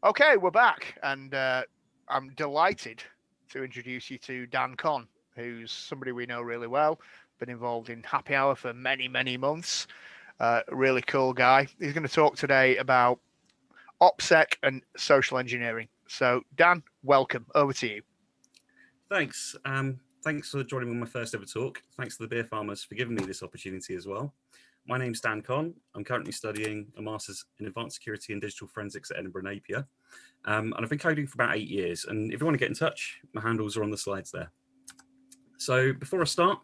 Okay, we're back, and I'm delighted to introduce you to Dan Conn, who's somebody we know really well, been involved in Happy Hour for many, many months. Really cool guy. He's going to talk today about OPSEC and social engineering. So, Dan, welcome. Over to you. Thanks. Thanks for joining me on my first ever talk. Thanks to the Beer Farmers for giving me this opportunity as well. My name's Dan Conn. I'm currently studying a Master's in Advanced Security and Digital Forensics at Edinburgh Napier. And I've been coding for about 8 years. And if you want to get in touch, my handles are on the slides there. So before I start,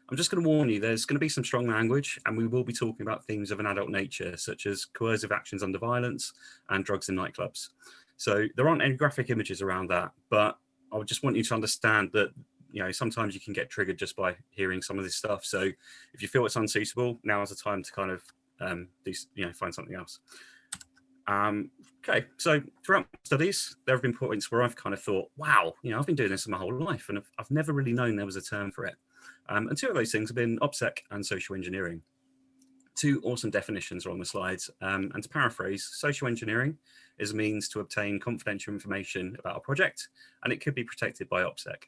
I'm just going to warn you, there's going to be some strong language, and we will be talking about themes of an adult nature, such as coercive actions under violence and drugs in nightclubs. So there aren't any graphic images around that, but I would just want you to understand that sometimes you can get triggered just by hearing some of this stuff. So if you feel it's unsuitable, now is the time to kind of find something else. Okay, so throughout my studies, there have been points where I've kind of thought, wow, I've been doing this my whole life, and I've never really known there was a term for it. And two of those things have been OPSEC and social engineering. Two awesome definitions are on the slides. And to paraphrase, social engineering is a means to obtain confidential information about a project, and it could be protected by OPSEC.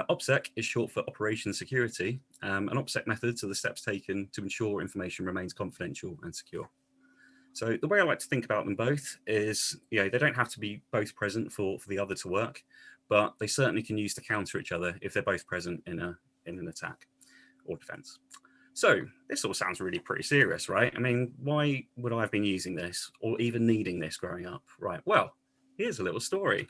OPSEC is short for Operation Security, and OPSEC methods are the steps taken to ensure information remains confidential and secure. So the way I like to think about them both is, they don't have to be both present for the other to work, but they certainly can use to counter each other if they're both present in an attack or defense. So this all sounds really pretty serious, right? I mean, why would I have been using this or even needing this growing up? Right, well, here's a little story.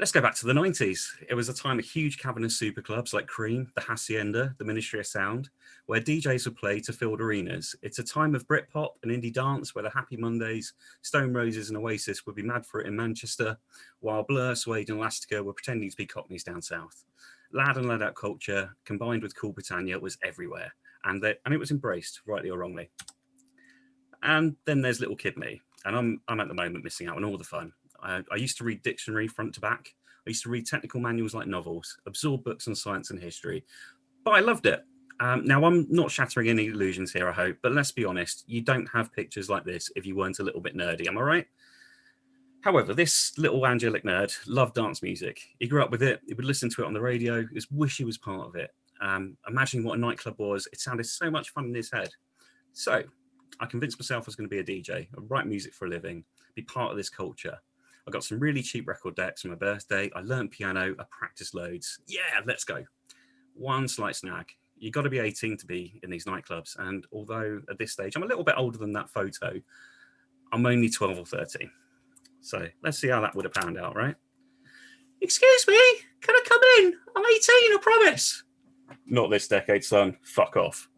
Let's go back to the 90s. It was a time of huge cavernous superclubs like Cream, the Hacienda, the Ministry of Sound, where DJs would play to filled arenas. It's a time of Britpop and indie dance where the Happy Mondays, Stone Roses and Oasis would be mad for it in Manchester, while Blur, Suede and Elastica were pretending to be Cockneys down south. Lad and lad out culture, combined with Cool Britannia, was everywhere, and it was embraced, rightly or wrongly. And then there's little kid me, and I'm at the moment missing out on all the fun. I used to read dictionary front to back. I used to read technical manuals like novels, absorb books on science and history, but I loved it. Now, I'm not shattering any illusions here, I hope, but let's be honest, you don't have pictures like this if you weren't a little bit nerdy, am I right? However, this little angelic nerd loved dance music. He grew up with it. He would listen to it on the radio. He just wish he was part of it. Imagining what a nightclub was, it sounded so much fun in his head. So I convinced myself I was going to be a DJ, write music for a living, be part of this culture. I got some really cheap record decks for my birthday. I learned piano. I practiced loads. Yeah, let's go. One slight snag. You've got to be 18 to be in these nightclubs. And although at this stage, I'm a little bit older than that photo, I'm only 12 or 13. So let's see how that would have panned out, right? Excuse me, can I come in? I'm 18, I promise. Not this decade, son. Fuck off.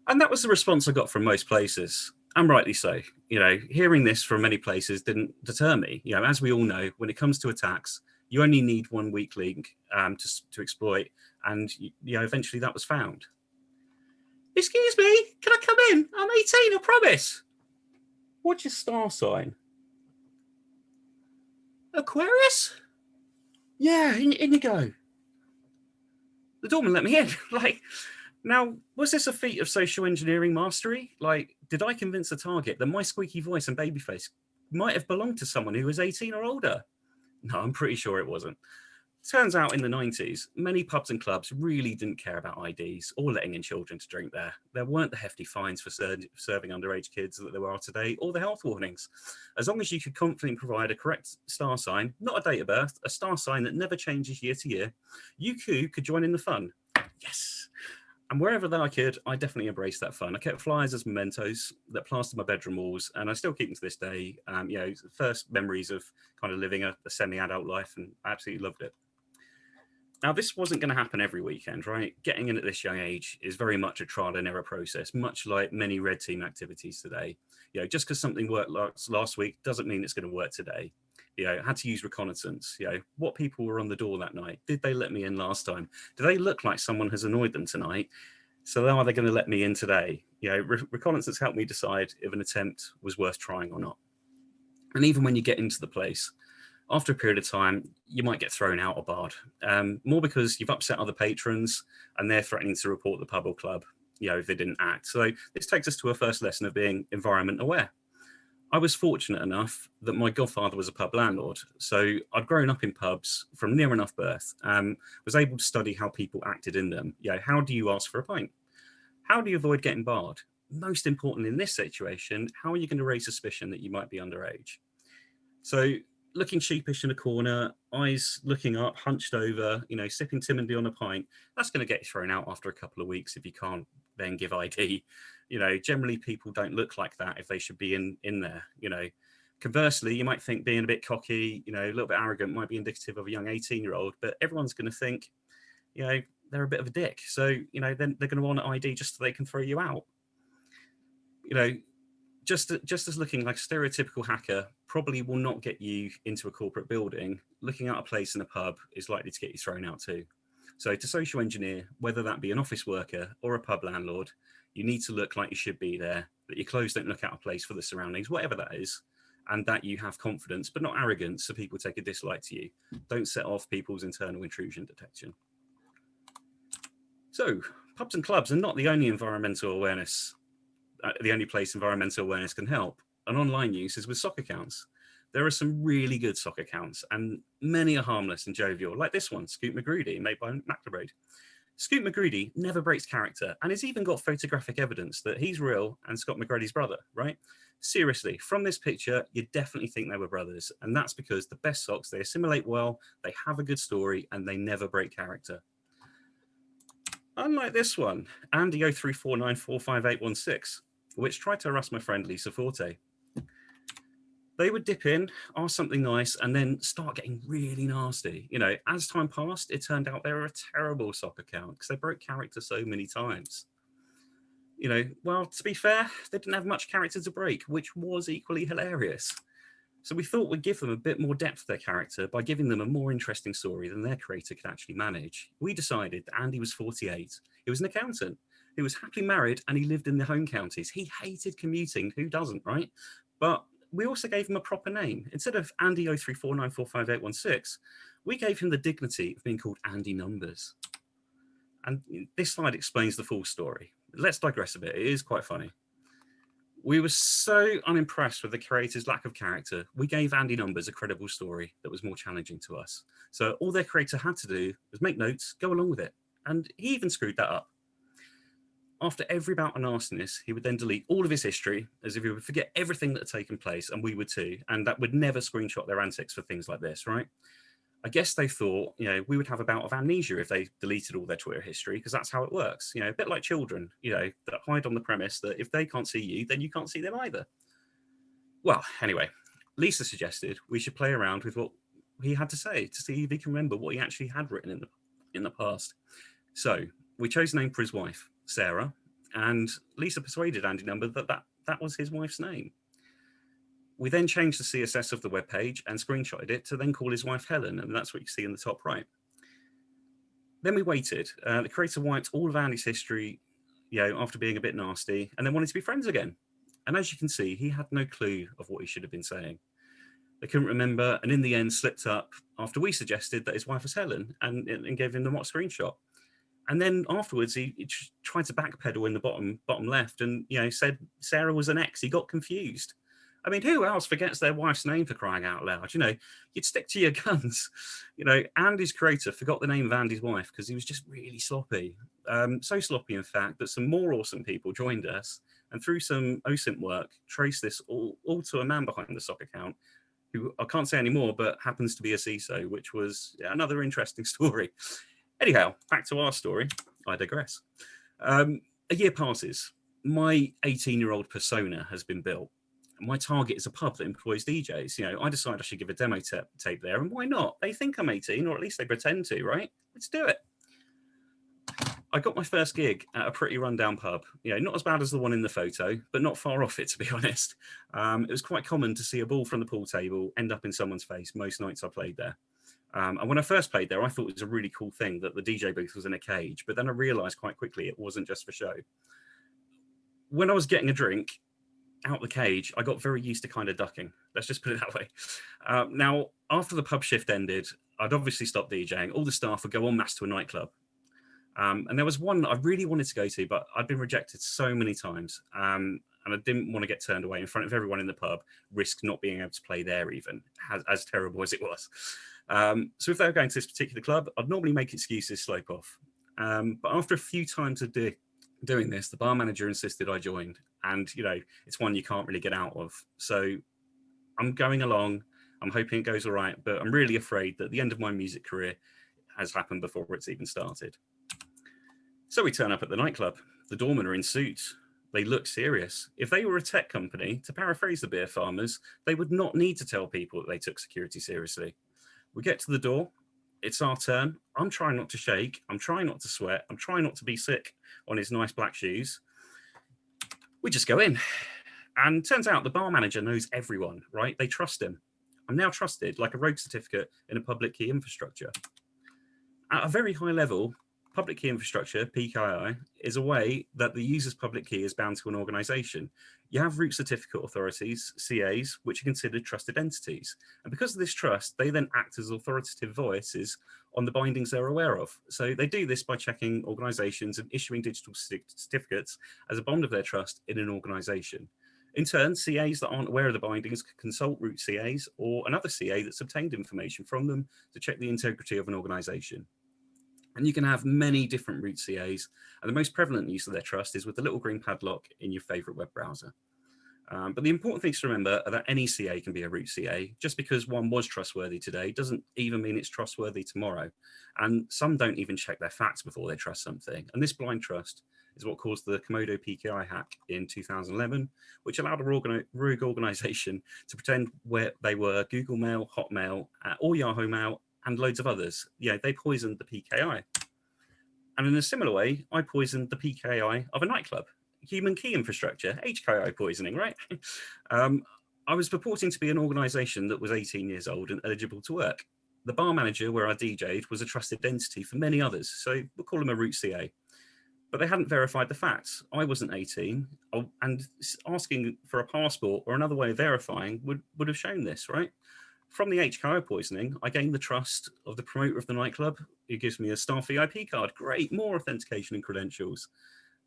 And that was the response I got from most places. And rightly so. Hearing this from many places didn't deter me. As we all know, when it comes to attacks, you only need one weak link to exploit. And, eventually that was found. Excuse me, can I come in? I'm 18, I promise. What's your star sign? Aquarius? Yeah, in you go. The doorman let me in. Now, was this a feat of social engineering mastery? Did I convince the target that my squeaky voice and baby face might have belonged to someone who was 18 or older? No, I'm pretty sure it wasn't. Turns out in the 90s, many pubs and clubs really didn't care about IDs or letting in children to drink there. There weren't the hefty fines for serving underage kids that there are today, or the health warnings. As long as you could confidently provide a correct star sign, not a date of birth, a star sign that never changes year to year, you too could join in the fun. Yes. And wherever that I could, I definitely embraced that fun. I kept flyers as mementos that plastered my bedroom walls, and I still keep them to this day. First memories of kind of living a semi-adult life, and I absolutely loved it. Now, this wasn't going to happen every weekend, right? Getting in at this young age is very much a trial and error process, much like many red team activities today. Just because something worked last week doesn't mean it's going to work today. Had to use reconnaissance. What people were on the door that night? Did they let me in last time? Do they look like someone has annoyed them tonight? So are they going to let me in today? Reconnaissance helped me decide if an attempt was worth trying or not. And even when you get into the place, after a period of time, you might get thrown out or barred, more because you've upset other patrons and they're threatening to report the pub or club, if they didn't act. So this takes us to a first lesson of being environment aware. I was fortunate enough that my godfather was a pub landlord. So I'd grown up in pubs from near enough birth, was able to study how people acted in them. How do you ask for a pint? How do you avoid getting barred? Most important in this situation, how are you going to raise suspicion that you might be underage? So looking sheepish in a corner, eyes looking up, hunched over, sipping timidly on a pint, that's going to get you thrown out after a couple of weeks if you can't then give ID. Generally people don't look like that if they should be in there. Conversely, you might think being a bit cocky, a little bit arrogant might be indicative of a young 18-year-old, but everyone's going to think, they're a bit of a dick. So, then they're going to want an ID just so they can throw you out. Just as looking like a stereotypical hacker probably will not get you into a corporate building, looking at a place in a pub is likely to get you thrown out too. So to social engineer, whether that be an office worker or a pub landlord, you need to look like you should be there, that your clothes don't look out of place for the surroundings, whatever that is, and that you have confidence, but not arrogance, so people take a dislike to you. Don't set off people's internal intrusion detection. So pubs and clubs are not the only environmental awareness, the only place environmental awareness can help. And online use is with sock accounts. There are some really good sock accounts, and many are harmless and jovial, like this one, Scoot McGroody, made by McLeod. Scoot McGroody never breaks character, and has even got photographic evidence that he's real and Scott McGrody's brother, right? Seriously, from this picture, you definitely think they were brothers, and that's because the best socks, they assimilate well, they have a good story, and they never break character. Unlike this one, Andy 0349458816, which tried to harass my friend Lisa Forte. They would dip in, ask something nice, and then start getting really nasty. As time passed, it turned out they were a terrible sock account because they broke character so many times. Well, to be fair, they didn't have much character to break, which was equally hilarious. So we thought we'd give them a bit more depth to their character by giving them a more interesting story than their creator could actually manage. We decided that Andy was 48. He was an accountant. He was happily married and he lived in the home counties. He hated commuting. Who doesn't, right? But we also gave him a proper name. Instead of Andy 0349458816, we gave him the dignity of being called Andy Numbers. And this slide explains the full story. Let's digress a bit. It is quite funny. We were so unimpressed with the creator's lack of character, we gave Andy Numbers a credible story that was more challenging to us. So all their creator had to do was make notes, go along with it. And he even screwed that up. After every bout of nastiness, he would then delete all of his history, as if he would forget everything that had taken place, and we would too. And that would never screenshot their antics for things like this, right? I guess they thought, we would have a bout of amnesia if they deleted all their Twitter history, because that's how it works. A bit like children, that hide on the premise that if they can't see you, then you can't see them either. Well, anyway, Lisa suggested we should play around with what he had to say to see if he can remember what he actually had written in the past. So we chose a name for his wife, Sarah, and Lisa persuaded Andy Number that was his wife's name. We then changed the CSS of the webpage and screenshotted it to then call his wife Helen, and that's what you see in the top right. Then we waited. The creator wiped all of Andy's history, after being a bit nasty, and then wanted to be friends again. And as you can see, he had no clue of what he should have been saying. They couldn't remember, and in the end slipped up after we suggested that his wife was Helen and gave him the mock screenshot. And then afterwards, he tried to backpedal in the bottom left and said Sarah was an ex. He got confused. I mean, who else forgets their wife's name, for crying out loud? You'd stick to your guns. Andy's creator forgot the name of Andy's wife because he was just really sloppy. So sloppy, in fact, that some more awesome people joined us and through some OSINT work, traced this all to a man behind the sock account who I can't say anymore, but happens to be a CISO, which was another interesting story. Anyhow, back to our story. I digress. A year passes. My 18-year-old persona has been built. My target is a pub that employs DJs. I decide I should give a demo tape there, and why not? They think I'm 18, or at least they pretend to, right? Let's do it. I got my first gig at a pretty rundown pub. Not as bad as the one in the photo, but not far off it, to be honest. It was quite common to see a ball from the pool table end up in someone's face most nights I played there. And when I first played there, I thought it was a really cool thing that the DJ booth was in a cage, but then I realized quite quickly it wasn't just for show. When I was getting a drink out the cage, I got very used to kind of ducking. Let's just put it that way. Now, after the pub shift ended, I'd obviously stopped DJing. All the staff would go en masse to a nightclub. And there was one I really wanted to go to, but I'd been rejected so many times. and I didn't want to get turned away in front of everyone in the pub, risk not being able to play there even, as terrible as it was. So if they were going to this particular club, I'd normally make excuses, slope off. But after a few times of doing this, the bar manager insisted I joined, and it's one you can't really get out of. So I'm going along, I'm hoping it goes all right, but I'm really afraid that the end of my music career has happened before it's even started. So we turn up at the nightclub. The doormen are in suits. They look serious. If they were a tech company, to paraphrase the beer farmers, they would not need to tell people that they took security seriously. We get to the door. It's our turn. I'm trying not to shake. I'm trying not to sweat. I'm trying not to be sick on his nice black shoes. We just go in. And turns out the bar manager knows everyone, right? They trust him. I'm now trusted like a rogue certificate in a public key infrastructure. At a very high level, public key infrastructure, PKI, is a way that the user's public key is bound to an organization. You have root certificate authorities, CAs, which are considered trusted entities. And because of this trust, they then act as authoritative voices on the bindings they're aware of. So they do this by checking organizations and issuing digital certificates as a bond of their trust in an organization. In turn, CAs that aren't aware of the bindings can consult root CAs or another CA that's obtained information from them to check the integrity of an organization. And you can have many different root CAs, and the most prevalent use of their trust is with the little green padlock in your favorite web browser. But the important things to remember are that any CA can be a root CA. Just because one was trustworthy today doesn't even mean it's trustworthy tomorrow. And some don't even check their facts before they trust something. And this blind trust is what caused the Komodo PKI hack in 2011, which allowed a rogue organization to pretend where they were Google Mail, Hotmail, or Yahoo Mail, and loads of others. They poisoned the PKI. And in a similar way, I poisoned the PKI of a nightclub. Human key infrastructure, HKI poisoning, right? I was purporting to be an organization that was 18 years old and eligible to work. The bar manager where I DJ'd was a trusted entity for many others, so we'll call him a root CA. But they hadn't verified the facts. I wasn't 18, and asking for a passport or another way of verifying would have shown this, right? From the HKI poisoning, I gained the trust of the promoter of the nightclub, who gives me a staff VIP card. Great, more authentication and credentials.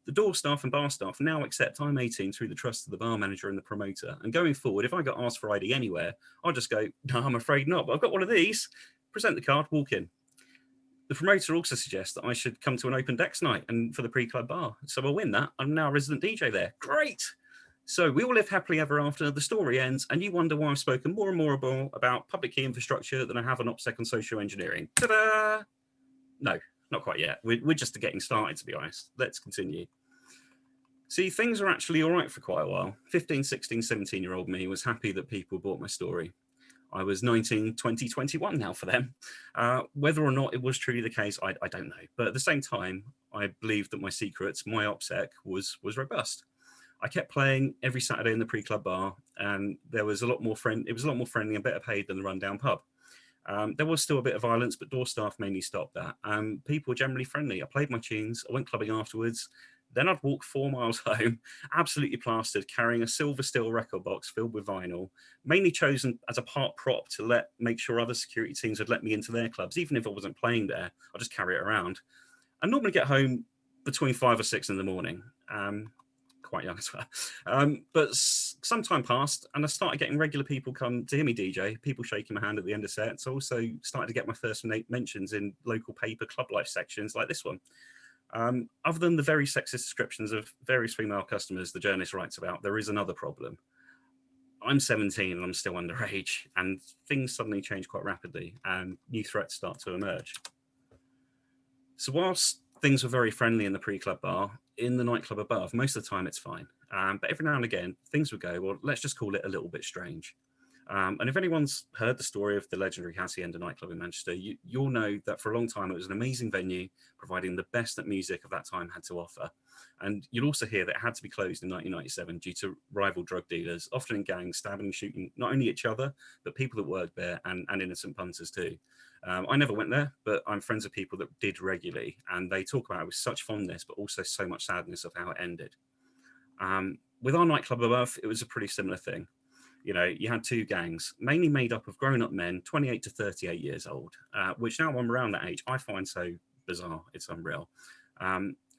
The door staff and bar staff now accept I'm 18 through the trust of the bar manager and the promoter. And going forward, if I got asked for ID anywhere, I'll just go, no, I'm afraid not, but I've got one of these. Present the card, walk in. The promoter also suggests that I should come to an open decks night and for the pre-club bar. So I'll win that. I'm now a resident DJ there. Great. So we all live happily ever after. The story ends, and you wonder why I've spoken more and more about public key infrastructure than I have on OPSEC and social engineering. Ta-da! No, not quite yet. We're just getting started, to be honest. Let's continue. See, things are actually all right for quite a while. 15, 16, 17-year-old me was happy that people bought my story. I was 19, 20, 21 now for them. Whether or not it was truly the case, I don't know. But at the same time, I believed that my secrets, my OPSEC, was robust. I kept playing every Saturday in the pre-club bar, and there was a lot more it was a lot more friendly and better paid than the rundown pub. There was still a bit of violence, but door staff mainly stopped that. People were generally friendly. I played my tunes. I went clubbing afterwards. Then I'd walk 4 miles home, absolutely plastered, carrying a silver steel record box filled with vinyl, mainly chosen as a part prop to make sure other security teams would let me into their clubs. Even if I wasn't playing there, I'd just carry it around. I normally get home between 5 or 6 in the morning. Quite young as well. But some time passed, and I started getting regular people come to hear me DJ, people shaking my hand at the end of sets. I also started to get my first mentions in local paper club life sections like this one. Other than the very sexist descriptions of various female customers the journalist writes about, there is another problem. I'm 17 and I'm still underage, and things suddenly change quite rapidly, and new threats start to emerge. So whilst things were very friendly in the pre-club bar, in the nightclub above, most of the time it's fine. But every now and again, things would go, well, let's just call it a little bit strange. And if anyone's heard the story of the legendary Hacienda nightclub in Manchester, you'll know that for a long time it was an amazing venue, providing the best that music of that time had to offer. And you'll also hear that it had to be closed in 1997 due to rival drug dealers, often in gangs, stabbing and shooting not only each other, but people that worked there and innocent punters too. I never went there, but I'm friends with people that did regularly, and they talk about it with such fondness, but also so much sadness of how it ended. With our nightclub above, it was a pretty similar thing. You had 2 gangs, mainly made up of grown-up men, 28 to 38 years old, which now I'm around that age, I find so bizarre. It's unreal.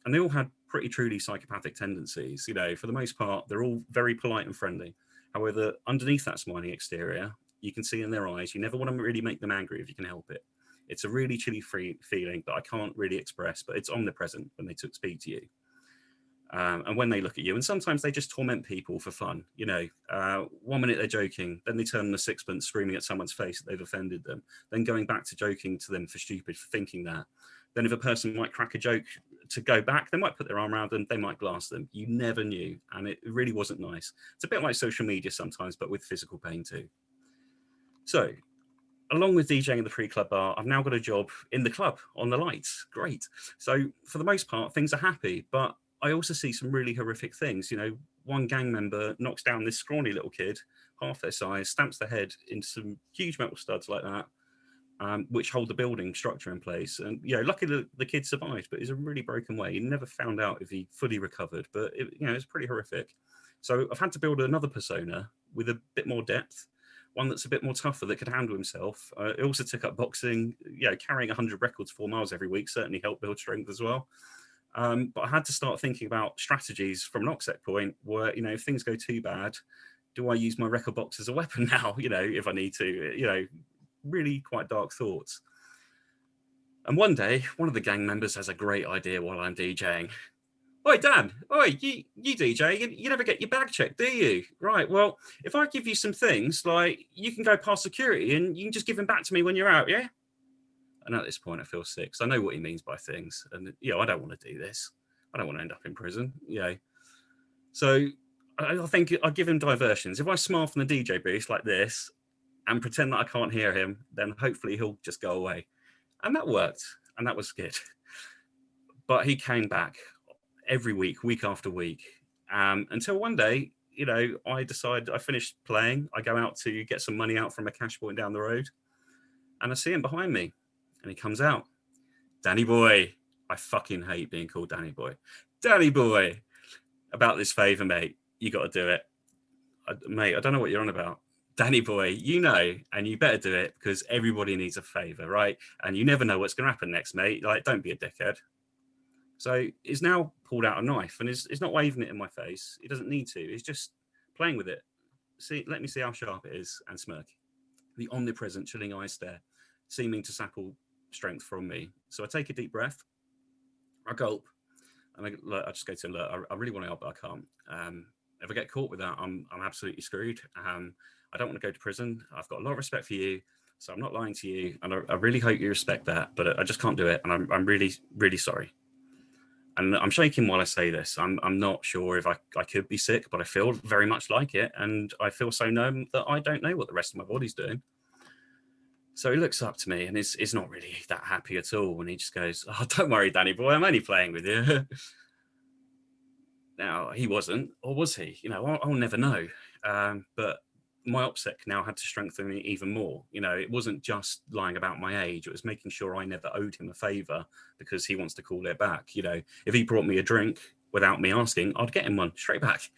and they all had pretty truly psychopathic tendencies. You know, for the most part, they're all very polite and friendly. However, underneath that smiling exterior, you can see in their eyes, you never want to really make them angry if you can help it. It's a really chilly feeling that I can't really express, but it's omnipresent when they speak to you. And when they look at you, and sometimes they just torment people for fun. You know, 1 minute they're joking, then they turn on a sixpence screaming at someone's face that they've offended them, then going back to joking to them for stupid, for thinking that. Then if a person might crack a joke to go back, they might put their arm around them, they might glass them. You never knew, and it really wasn't nice. It's a bit like social media sometimes, but with physical pain too. So, along with DJing in the pre-club bar, I've now got a job in the club on the lights. Great. So for the most part, things are happy, but I also see some really horrific things. You know, one gang member knocks down this scrawny little kid, half their size, stamps their head into some huge metal studs like that, which hold the building structure in place. And, you know, luckily the kid survived, but he's a really broken way. He never found out if he fully recovered, but, it's pretty horrific. So I've had to build another persona with a bit more depth, one that's a bit more tougher, that could handle himself. It also took up boxing. Carrying 100 records 4 miles every week certainly helped build strength as well. But I had to start thinking about strategies from an OXEC point where, if things go too bad, do I use my record box as a weapon now, if I need to, really quite dark thoughts. And one day, one of the gang members has a great idea while I'm DJing. Oi, Dan, you DJ, you never get your bag checked, do you? Right, well, if I give you some things, like, you can go past security and you can just give them back to me when you're out, yeah? And at this point, I feel sick, because I know what he means by things. And, I don't want to do this. I don't want to end up in prison, So I think I'll give him diversions. If I smile from the DJ booth like this and pretend that I can't hear him, then hopefully he'll just go away. And that worked, and that was good. But he came back every week, week after week, until one day, I decided, I finished playing. I go out to get some money out from a cash point down the road, and I see him behind me, and he comes out. Danny boy. I fucking hate being called Danny boy. Danny boy, about this favor, mate. You got to do it. Mate, I don't know what you're on about. Danny boy, and you better do it, because everybody needs a favor, right? And you never know what's going to happen next, mate. Like, don't be a dickhead. So he's now pulled out a knife, and he's not waving it in my face. He doesn't need to. He's just playing with it. Let me see how sharp it is, and smirk. The omnipresent, chilling eye stare, seeming to sap all strength from me. So I take a deep breath, I gulp, and I just go to him, look, I really want to help, but I can't. If I get caught with that, I'm absolutely screwed. I don't want to go to prison. I've got a lot of respect for you, so I'm not lying to you, and I really hope you respect that, but I just can't do it, and I'm really, really sorry. And I'm shaking while I say this. I'm not sure if I could be sick, but I feel very much like it, and I feel so numb that I don't know what the rest of my body's doing. So he looks up to me, and is not really that happy at all, and he just goes, "Oh, don't worry, Danny boy, I'm only playing with you." Now, he wasn't, or was he? I'll never know. But my OPSEC now had to strengthen me even more. It wasn't just lying about my age. It was making sure I never owed him a favor because he wants to call it back. If he brought me a drink without me asking, I'd get him one straight back.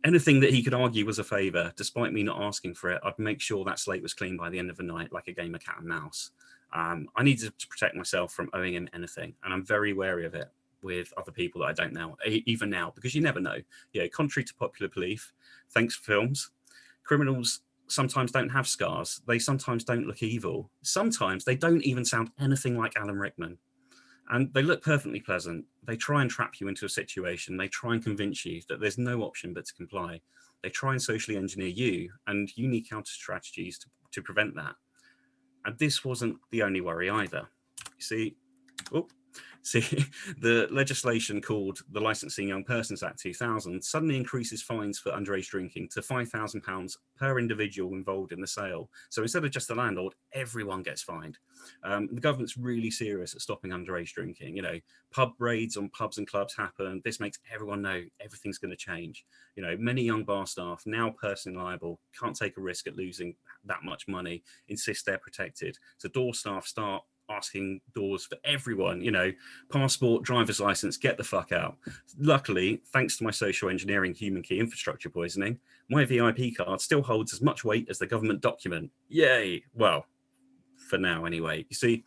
Anything that he could argue was a favor, despite me not asking for it, I'd make sure that slate was clean by the end of the night, like a game of cat and mouse. I needed to protect myself from owing him anything, and I'm very wary of it with other people that I don't know, even now, because you never know. Contrary to popular belief, thanks for films, criminals sometimes don't have scars. They sometimes don't look evil. Sometimes they don't even sound anything like Alan Rickman. And they look perfectly pleasant. They try and trap you into a situation. They try and convince you that there's no option but to comply. They try and socially engineer you, and you need counter strategies to prevent that. And this wasn't the only worry either. See, the legislation called the Licensing Young Persons Act 2000 suddenly increases fines for underage drinking to £5,000 per individual involved in the sale. So instead of just the landlord, everyone gets fined. The government's really serious at stopping underage drinking. Pub raids on pubs and clubs happen. This makes everyone know everything's going to change. Many young bar staff, now personally liable, can't take a risk at losing that much money, insist they're protected. So door staff start asking doors for everyone, passport, driver's license, get the fuck out. Luckily, thanks to my social engineering human key infrastructure poisoning, my VIP card still holds as much weight as the government document. Yay! Well, for now anyway. You see,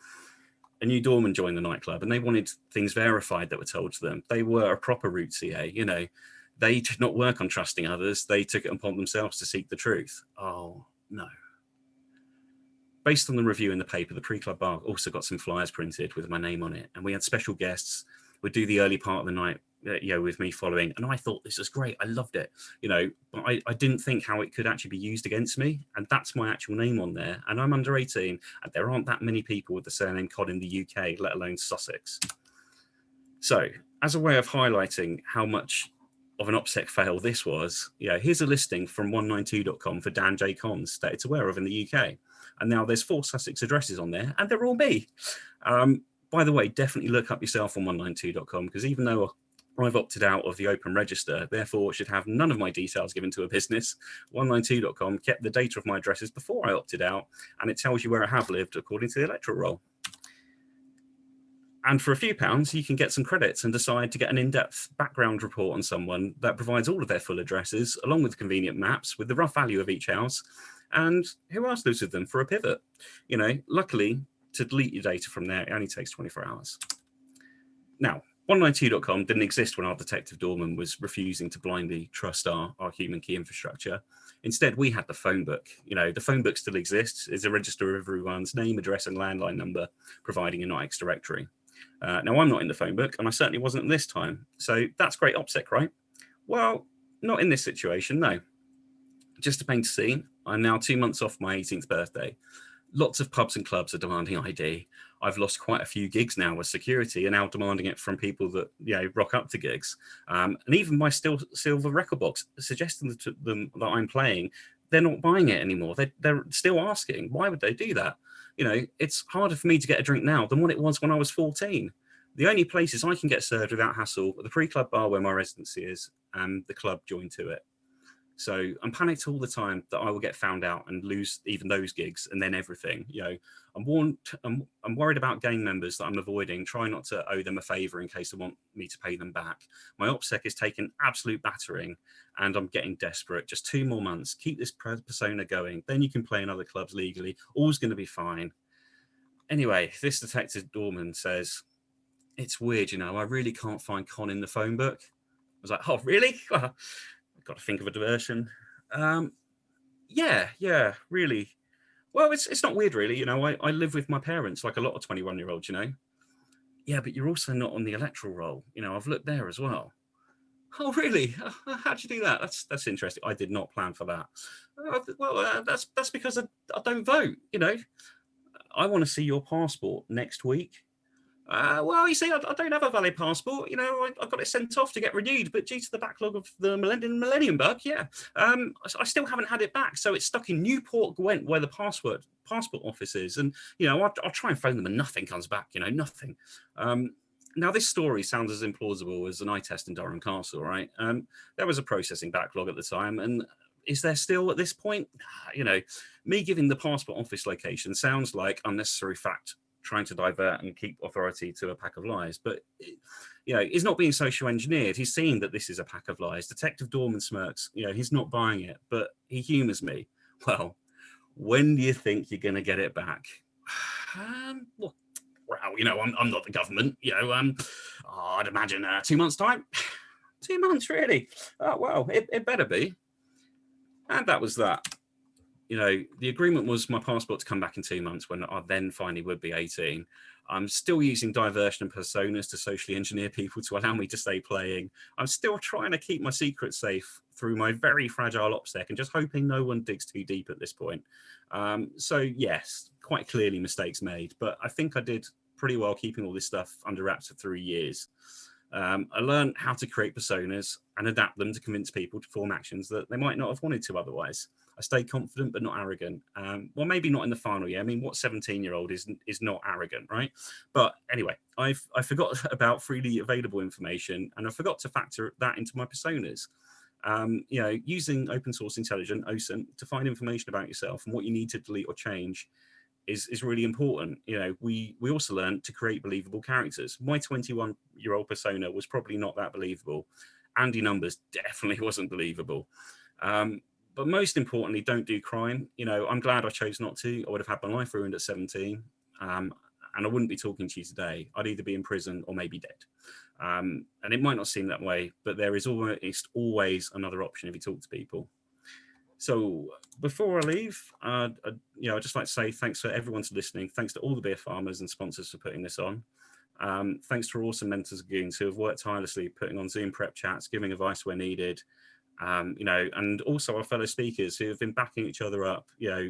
a new doorman joined the nightclub and they wanted things verified that were told to them. They were a proper root CA, you know. They did not work on trusting others. They took it upon themselves to seek the truth. Oh, no. Based on the review in the paper, the pre-club bar also got some flyers printed with my name on it. And we had special guests. We'd do the early part of the night, you know, with me following. And I thought, this was great. I loved it, you know, but I didn't think how it could actually be used against me. And that's my actual name on there. And I'm under 18. And there aren't that many people with the surname Conn in the UK, let alone Sussex. So as a way of highlighting how much of an OPSEC fail this was, you know, here's a listing from 192.com for Dan J. Cons that it's aware of in the UK. And now there's 4 Sussex addresses on there, and they're all me. By the way, definitely look up yourself on 192.com, because even though I've opted out of the open register, therefore should have none of my details given to a business, 192.com kept the data of my addresses before I opted out, and it tells you where I have lived according to the electoral roll. And for a few pounds, you can get some credits and decide to get an in-depth background report on someone that provides all of their full addresses, along with convenient maps with the rough value of each house, and who else lives with them for a pivot. You know, luckily, to delete your data from there, it only takes 24 hours. Now, 192.com didn't exist when our detective doorman was refusing to blindly trust our human key infrastructure. Instead, we had the phone book. You know, the phone book still exists. It's a register of everyone's name, address, and landline number, providing a NIX directory. Now, I'm not in the phone book, and I certainly wasn't this time. So that's great OPSEC, right? Well, not in this situation, no. Just to paint a scene, I'm now 2 months off my 18th birthday. Lots of pubs and clubs are demanding ID. I've lost quite a few gigs now with security and now demanding it from people that, you know, rock up to gigs. And even my silver record box, suggesting to them that I'm playing, they're not buying it anymore. They're still asking, why would they do that? You know, it's harder for me to get a drink now than what it was when I was 14. The only places I can get served without hassle are the pre-club bar where my residency is and the club joined to it. So I'm panicked all the time that I will get found out and lose even those gigs and then everything. You know, I'm worried about gang members that I'm avoiding, trying not to owe them a favour in case they want me to pay them back. My OPSEC is taking absolute battering and I'm getting desperate. Just 2 more months. Keep this persona going. Then you can play in other clubs legally. All's going to be fine. Anyway, this detective doorman says, it's weird, you know, I really can't find Conn in the phone book. I was like, oh, really? Well, got to think of a diversion. Yeah, really. Well, it's not weird, really. You know, I live with my parents like a lot of 21-year-olds, you know. Yeah, but you're also not on the electoral roll. You know, I've looked there as well. Oh, really? How'd you do that? That's interesting. I did not plan for that. That's because I don't vote, you know. I want to see your passport next week. Well, you see, I don't have a valid passport. You know, I got it sent off to get renewed, but due to the backlog of the Millennium Bug, yeah, I still haven't had it back. So it's stuck in Newport Gwent, where the passport office is. And, you know, I'll try and phone them and nothing comes back, you know, nothing. Now, this story sounds as implausible as an eye test in Durham Castle, right? There was a processing backlog at the time. And is there still at this point? You know, me giving the passport office location sounds like unnecessary fact trying to divert and keep authority to a pack of lies. But, you know, he's not being social engineered. He's seeing that this is a pack of lies. Detective Dorman smirks. You know, he's not buying it, but he humours me. Well, when do you think you're going to get it back? Well, you know, I'm not the government. You know, I'd imagine 2 months' time. 2 months, really? Oh, well, it better be. And that was that. You know, the agreement was my passport to come back in 2 months when I then finally would be 18. I'm still using diversion and personas to socially engineer people to allow me to stay playing. I'm still trying to keep my secrets safe through my very fragile OPSEC and just hoping no one digs too deep at this point. So yes, quite clearly mistakes made, but I think I did pretty well keeping all this stuff under wraps for 3 years. I learned how to create personas and adapt them to convince people to form actions that they might not have wanted to otherwise. I stayed confident but not arrogant. Well, maybe not in the final year. I mean, what 17-year-old is not arrogant, right? But anyway, I forgot about freely available information and I forgot to factor that into my personas. You know, using open source intelligent OSINT to find information about yourself and what you need to delete or change is really important. You know, we also learned to create believable characters. My 21-year-old persona was probably not that believable. Andy Numbers definitely wasn't believable. But most importantly, don't do crime. You know, I'm glad I chose not to. I would have had my life ruined at 17. and I wouldn't be talking to you today. I'd either be in prison or maybe dead. And it might not seem that way, but there is always another option if you talk to people. So before I leave, I'd just like to say thanks for everyone for listening. Thanks to all the beer farmers and sponsors for putting this on. Thanks to our awesome mentors and goons who have worked tirelessly putting on Zoom prep chats, giving advice where needed. And also our fellow speakers who have been backing each other up,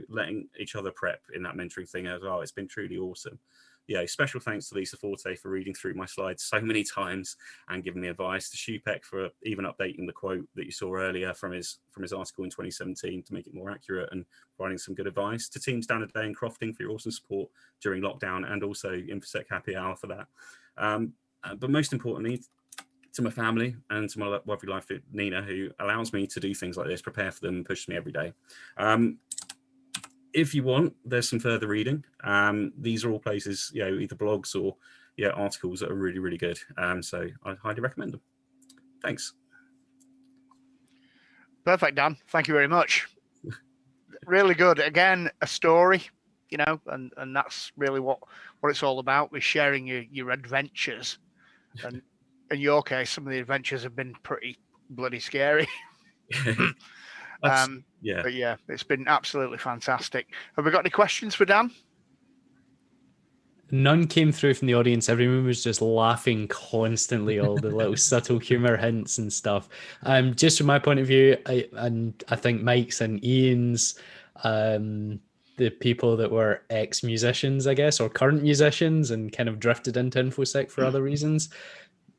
letting each other prep in that mentoring thing as well. It's been truly awesome. Special thanks to Lisa Forte for reading through my slides so many times and giving me advice, to Shupek for even updating the quote that you saw earlier from his article in 2017 to make it more accurate and providing some good advice, to Team Standard Day and Crofting for your awesome support during lockdown, and also InfoSec Happy Hour for that. But most importantly, to my family and to my lovely wife, Nina, who allows me to do things like this, prepare for them, and push me every day. If you want, there's some further reading. These are all places, either blogs or articles that are really, really good. So I highly recommend them. Thanks. Perfect, Dan. Thank you very much. Really good. Again, a story, and that's really what it's all about, is sharing your adventures. And in your case, some of the adventures have been pretty bloody scary. But yeah, it's been absolutely fantastic. Have we got any questions for Dan? None came through from the audience. Everyone was just laughing constantly, all the little subtle humor hints and stuff. Just from my point of view, I think Mike's and Ian's, the people that were ex-musicians, I guess, or current musicians and kind of drifted into InfoSec for other reasons.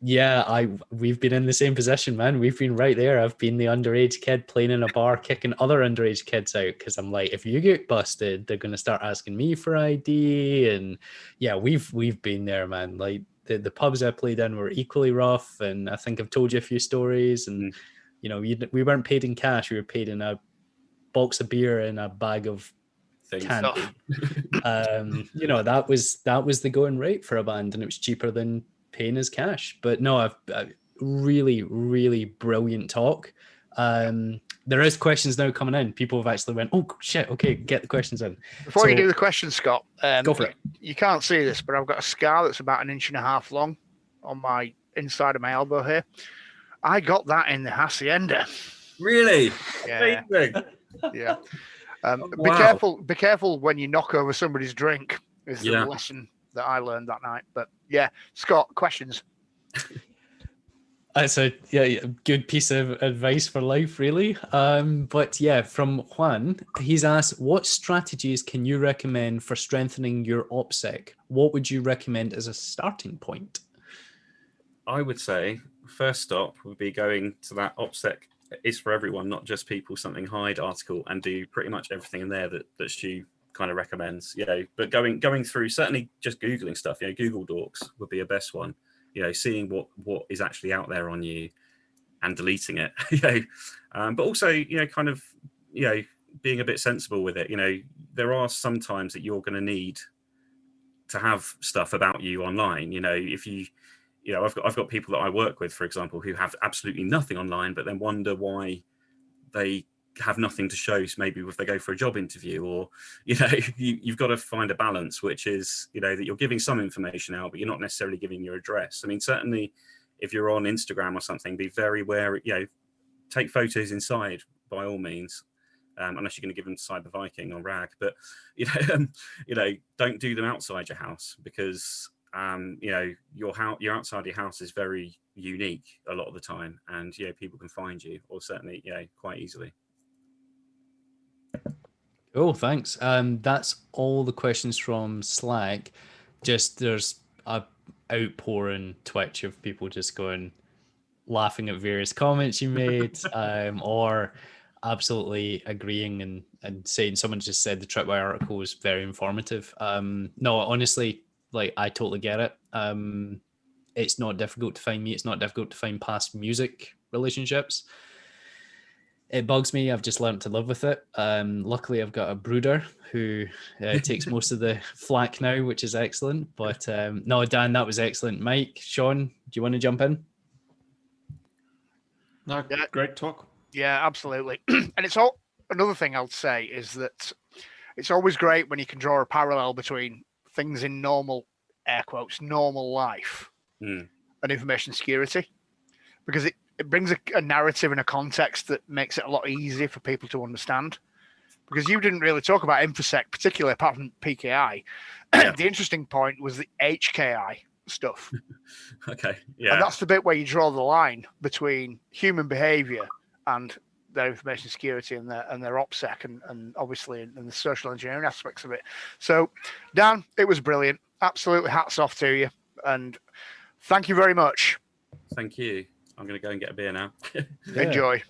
Yeah, we've been in the same position, man. We've been right there. I've been the underage kid playing in a bar, kicking other underage kids out because I'm like, if you get busted, they're going to start asking me for ID. And yeah, we've been there, man. Like the pubs I played in were equally rough, and I think I've told you a few stories. And we weren't paid in cash; we were paid in a box of beer and a bag of candy. That was the going rate for a band, and it was cheaper than paying as cash. But no, I've really, really brilliant talk. There is questions now coming in. People have actually went, oh shit, okay, get the questions in. Before you do the questions, Scott, go for it. You can't see this, but I've got a scar that's about 1.5 inches long on my inside of my elbow here. I got that in the hacienda. Really? Yeah. Amazing. Yeah. Wow. Be careful when you knock over somebody's drink, is the lesson that I learned that night. But yeah, Scott, questions. That's a good piece of advice for life, really. But yeah, from Juan, he's asked, what strategies can you recommend for strengthening your OPSEC? What would you recommend as a starting point? I would say first stop would be going to that OPSEC is for everyone, not just people, something hide article, and do pretty much everything in there that Stu kind of recommends. But going through, certainly just Googling stuff, Google Docs would be a best one. Seeing what is actually out there on you and deleting it. But also, being a bit sensible with it. There are some times that you're going to need to have stuff about you online. If you I've got people that I work with, for example, who have absolutely nothing online, but then wonder why they have nothing to show. So maybe if they go for a job interview, or you've got to find a balance, which is that you're giving some information out, but you're not necessarily giving your address. I mean, certainly if you're on Instagram or something, be very wary. Take photos inside by all means, unless you're going to give them to Cyber Viking or Rag. But don't do them outside your house, because your outside your house is very unique a lot of the time, and people can find you, or certainly quite easily. Oh, thanks. That's all the questions from Slack. Just there's a outpouring Twitch of people just laughing at various comments you made, or absolutely agreeing and saying, someone just said the Tripwire article was very informative. No, honestly, I totally get it. It's not difficult to find me. It's not difficult to find past music relationships. It bugs me. I've just learned to live with it. Luckily, I've got a brooder who takes most of the flack now, which is excellent. But no, Dan, that was excellent. Mike, Sean, do you want to jump in? No, great talk. Yeah, absolutely. And it's all another thing I'll say is that it's always great when you can draw a parallel between things in normal air quotes, normal life Mm. and information security, because it brings a narrative and a context that makes it a lot easier for people to understand. Because you didn't really talk about InfoSec, particularly apart from PKI. Yeah. The interesting point was the HKI stuff. Okay. And Yeah. that's the bit where you draw the line between human behavior and their information security and their OPSEC and obviously and the social engineering aspects of it. So, Dan, it was brilliant. Absolutely hats off to you. And thank you very much. Thank you. I'm going to go and get a beer now. Yeah. Enjoy.